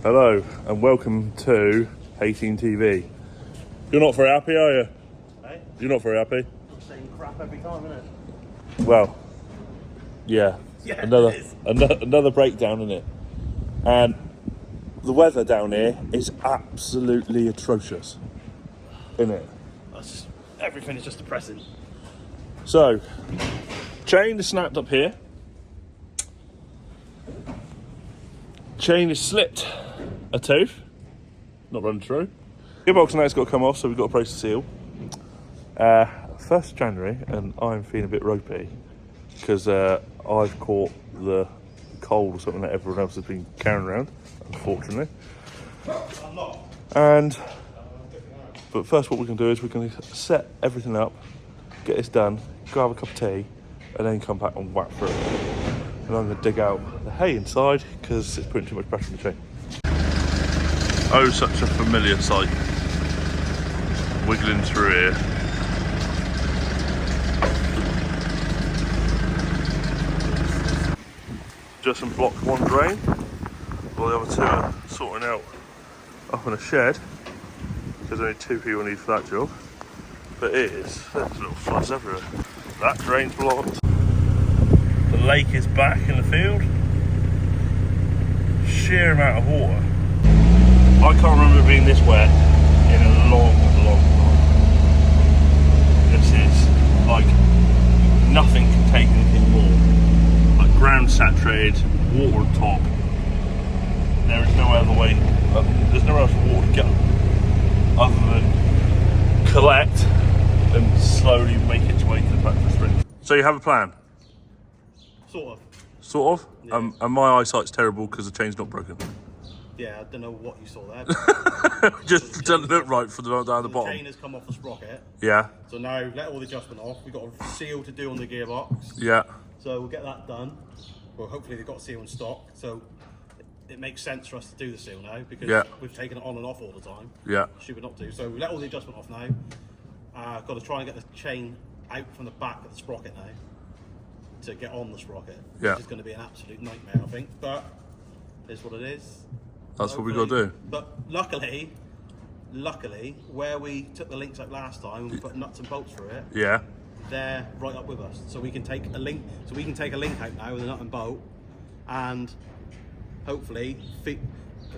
Hello and welcome to Thehayteamtv. You're not very happy, are you? Hey? You're not very happy? Same crap every time, isn't it? Well, yeah. Another breakdown, isn't it? And the weather down here is absolutely atrocious, isn't it? Everything is just depressing. So, chain is snapped up here. Chain is slipped a tooth, not run through. Gearbox now has got to come off, so we've got to brace the seal. 1st January, and I'm feeling a bit ropey because I've caught the cold or something that everyone else has been carrying around, unfortunately. I'm not. But first, what we can do is we can set everything up, get this done, go have a cup of tea, and then come back and whack through it. And I'm going to dig out the hay inside because it's putting too much pressure on the chain. Oh, such a familiar sight. Wiggling through here. Just unblocked one drain, while the other two are sorting out up in a shed. There's only 2 people need for that job. But there's little floods everywhere. That drain's blocked. The lake is back in the field. Sheer amount of water. I can't remember it being this wet in a long time. This is like nothing can take anything more. Like ground saturated, water on top. There is no other way. There's nowhere else for water to go other than collect and slowly make its way to the back of the stream. So you have a plan? Sort of. Sort of? Yeah. And my eyesight's terrible because the chain's not broken. Yeah, I don't know what you saw there. Just doesn't look right for the down the bottom. The chain has come off the sprocket. Yeah. So now let all the adjustment off. We've got a seal to do on the gearbox. Yeah. So we'll get that done. Well, hopefully they've got a seal in stock. So it makes sense for us to do the seal now because we've taken it on and off all the time. Yeah. Stupid not to. So we let all the adjustment off now. Got to try and get the chain out from the back of the sprocket now to get on the sprocket. Yeah. Which is going to be an absolute nightmare, I think. But it's what it is. That's what we got to do. But luckily, where we took the links out last time and we put nuts and bolts through it, Yeah. they're right up with us. So we can take a link. So we can take a link out now with a nut and bolt, and hopefully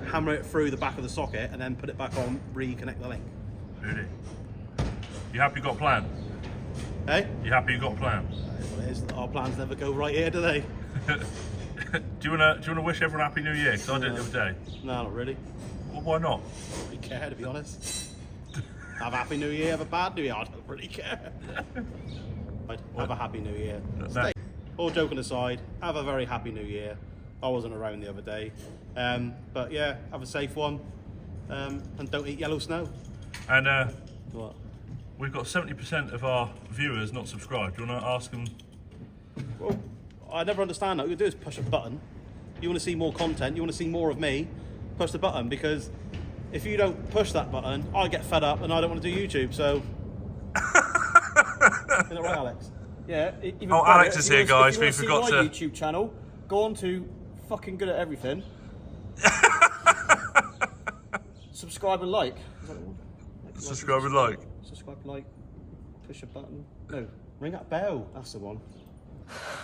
hammer it through the back of the socket and then put it back on, reconnect the link. Really? You happy you got a plan? Hey? You happy you got a plan? Our plans never go right here, do they? Do you wanna wish everyone a happy New Year? Because I did it the other day. No, not really. Well, why not? I don't really care, to be honest. Have a happy New Year, have a bad New Year, I don't really care. Have a happy New Year. No. All joking aside, have a very happy New Year. I wasn't around the other day. But yeah, have a safe one. And don't eat yellow snow. And What? we've got 70% of our viewers not subscribed. Do you want to ask them? Well, I never understand that. All you do is push a button. You want to see more content, you want to see more of me, push the button, because if you don't push that button, I get fed up and I don't want to do YouTube, so... Isn't that right, Alex? Yeah. Even Oh, better, Alex is here, guys. We If you forgot want to see my to... YouTube channel, go on to Fucking Good at Everything. Subscribe and like. Is that the one? Subscribe and like. Subscribe, like, push a button. No, ring that bell. That's the one.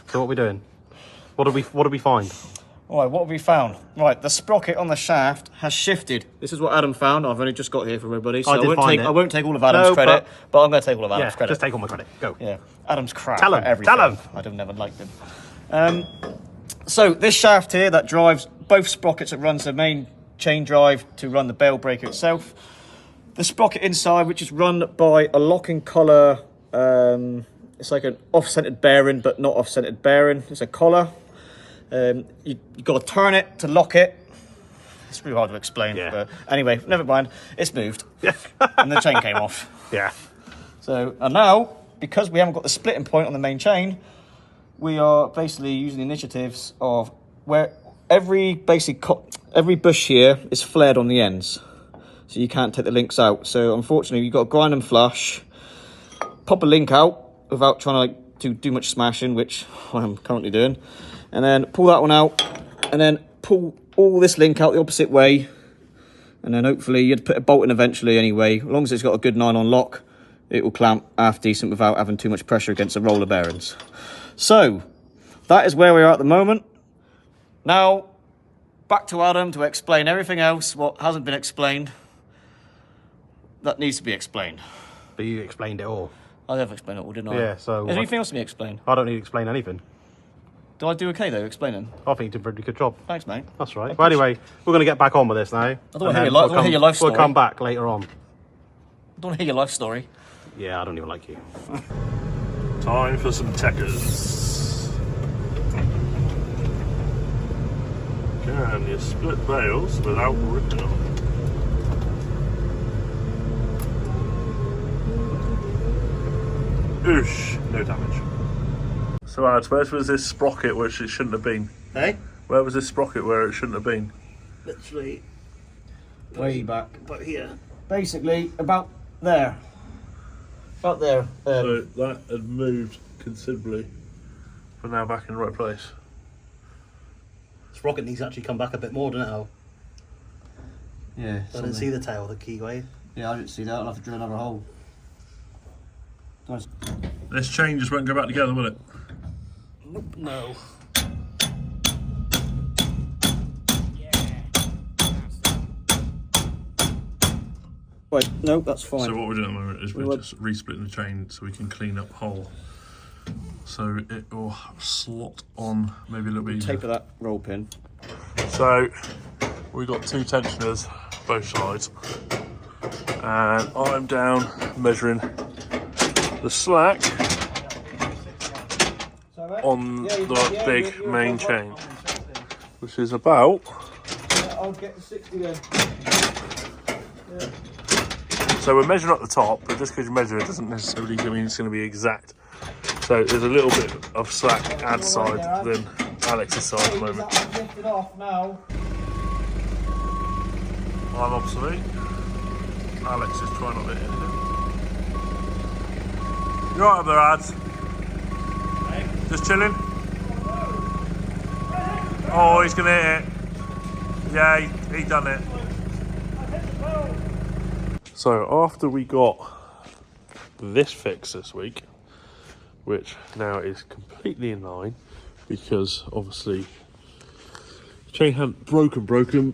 So what are we doing? What did we find? All right, what have we found? Right, the sprocket on the shaft has shifted. This is what Adam found. I've only just got here for everybody, so I won't take all of Adam's credit, but I'm going to take all of Adam's credit. Just take all my credit. Go. Yeah, Adam's crap. Tell him, at everything. tell him. I don't never liked him. So this shaft here that drives both sprockets, that runs the main chain drive to run the Bale breaker itself. The sprocket inside, which is run by a locking collar. It's like an off-centered bearing, but not off-centered bearing. It's a collar. You've got to turn it to lock it. It's really hard to explain. Yeah. But anyway, never mind. It's moved. And the chain came off. Yeah. So, and now, because we haven't got the splitting point on the main chain, we are basically using the initiatives of where every bush here is flared on the ends. So you can't take the links out. So unfortunately, you've got to grind them flush, pop a link out without trying to do much smashing, which I'm currently doing. And then pull that one out, and then pull all this link out the opposite way, and then hopefully you'd put a bolt in eventually anyway. As long as it's got a good nylon lock, it will clamp half decent without having too much pressure against the roller bearings. So that is where we are at the moment. Now back to Adam to explain everything else what hasn't been explained that needs to be explained. But you explained it all. I have explained it all, didn't I? Yeah, so... Is there anything else to be explained? I don't need to explain anything. Do I do okay though, explaining? I think you did a pretty good job. Thanks, mate. That's right. Well, anyway, we're going to get back on with this now. I don't want to hear your life story. We'll come back later on. I don't want to hear your life story. Yeah, I don't even like you. Time for some checkers. Can you split bales without ripping them? Oosh, no damage. So Ads, where was this sprocket which it shouldn't have been? Hey? Where was this sprocket where it shouldn't have been? Literally Way back. about here. Basically about there. About there. So that had moved considerably, but now back in the right place. Sprocket needs to actually come back a bit more, doesn't it, Al? Yeah. I didn't see the tail, the keyway. Yeah, I didn't see that. I'll have to drill another hole. Nice. This chain just won't go back together, will it? Nope, no. Wait, no, that's fine. So what we're doing at the moment is we're just resplitting the chain so we can clean up hole. So it will slot on maybe a little bit easier. Taper that roll pin. So we've got two tensioners both sides, and I'm down measuring the slack on the big main chain, which is about... I'll get the 60 then. So we're measuring up the top, but just because you measure it doesn't necessarily mean it's going to be exact. So there's a little bit of slack Ad's side than Alex's side at the moment. Lifted off now. I'm obsolete. Alex is trying not to hit anything. You're right up there, Ads. Hey. Just chilling. Oh, he's going to hit it. Yeah, he done it. So after we got this fix this week, which now is completely in line, because obviously the chain hadn't broken,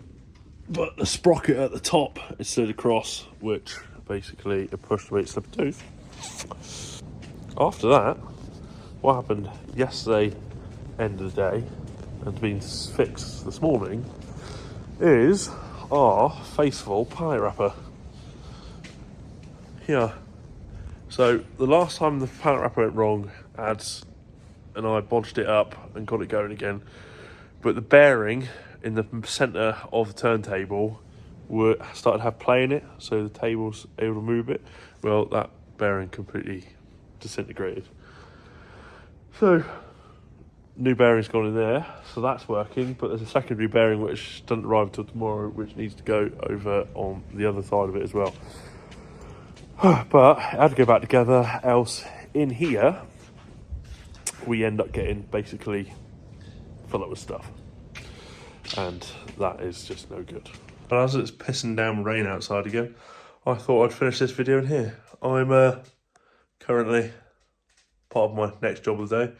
but the sprocket at the top is slid across, which basically it pushed away its slip tooth. After that, what happened yesterday, end of the day, and been fixed this morning, is our faithful pallet wrapper. Yeah. So the last time the pallet wrapper went wrong, Ads and I bodged it up and got it going again. But the bearing in the centre of the turntable started to have play in it, so the table's able to move it. Well, that bearing completely disintegrated. So new bearing's gone in there, so that's working. But there's a secondary bearing which doesn't arrive until tomorrow, which needs to go over on the other side of it as well. But I had to go back together, else in here we end up getting basically full up with stuff, and that is just no good. But as it's pissing down rain outside again, I thought I'd finish this video in here. I'm currently, part of my next job of the day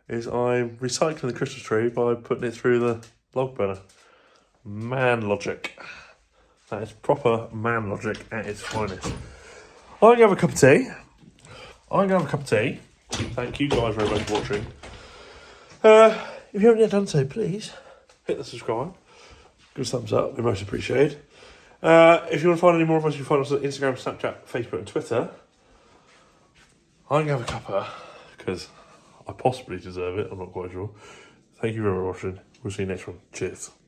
is I'm recycling the Christmas tree by putting it through the log burner. Man logic. That is proper man logic at its finest. I'm going to have a cup of tea. Thank you guys very much for watching. If you haven't yet done so, please hit the subscribe. Give us a thumbs up, it'd be most appreciated. If you want to find any more of us, you can find us on Instagram, Snapchat, Facebook and Twitter. I'm going to have a cuppa, because I possibly deserve it, I'm not quite sure. Thank you very much for watching. We'll see you next one. Cheers.